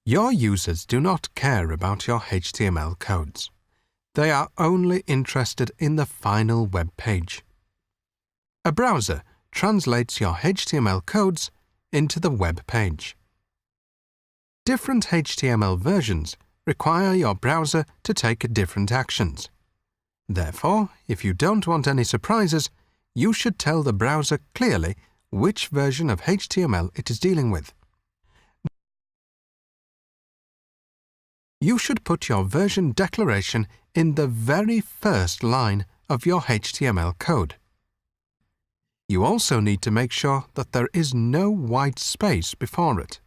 Your users do not care about your HTML codes. They are only interested in the final web page. A browser translates your HTML codes into the web page. Different HTML versions require your browser to take different actions. Therefore, if you don't want any surprises, you should tell the browser clearly which version of HTML it is dealing with. You should put your version declaration in the very first line of your HTML code. You also need to make sure that there is no white space before it.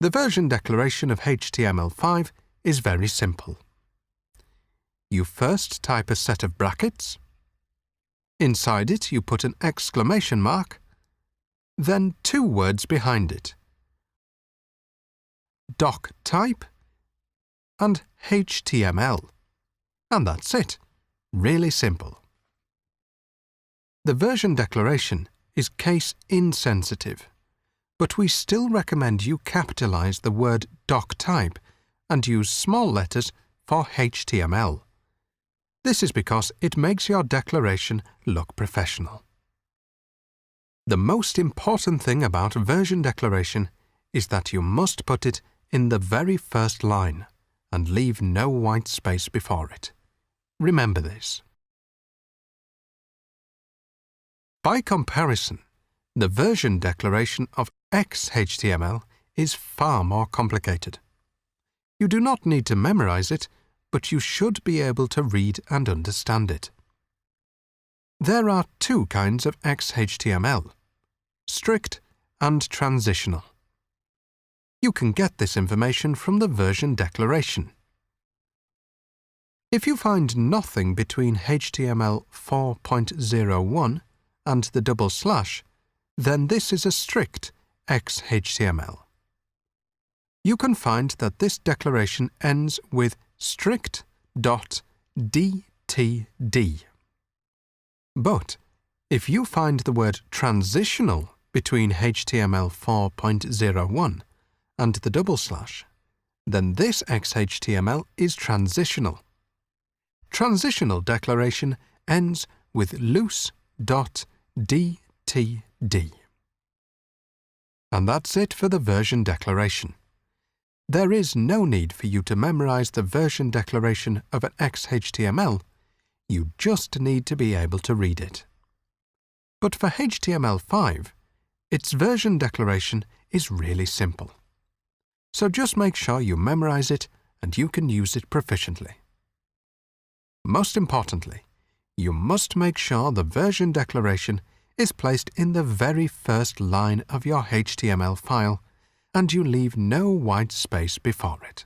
The version declaration of HTML5 is very simple. You first type a set of brackets. Inside it, you put an exclamation mark, then 2 words behind it: doc type and HTML. And that's it. Really simple. The version declaration is case insensitive, but we still recommend you capitalize the word doc type and use small letters for HTML. This is because it makes your declaration look professional. The most important thing about version declaration is that you must put it in the very first line and leave no white space before it. Remember this. By comparison, the version declaration of XHTML is far more complicated. You do not need to memorize it, but you should be able to read and understand it. There are 2 kinds of XHTML: strict and transitional. You can get this information from the version declaration. If you find nothing between HTML 4.01 and the double slash, then this is a strict XHTML. You can find that this declaration ends with strict.dtd. But if you find the word transitional between HTML 4.01 and the double slash, then this XHTML is transitional. Transitional declaration ends with loose.dtd. And that's it for the version declaration. There is no need for you to memorize the version declaration of an XHTML. You just need to be able to read it. But for HTML5, its version declaration is really simple. So just make sure you memorize it and you can use it proficiently. Most importantly, you must make sure the version declaration is placed in the very first line of your HTML file and you leave no white space before it.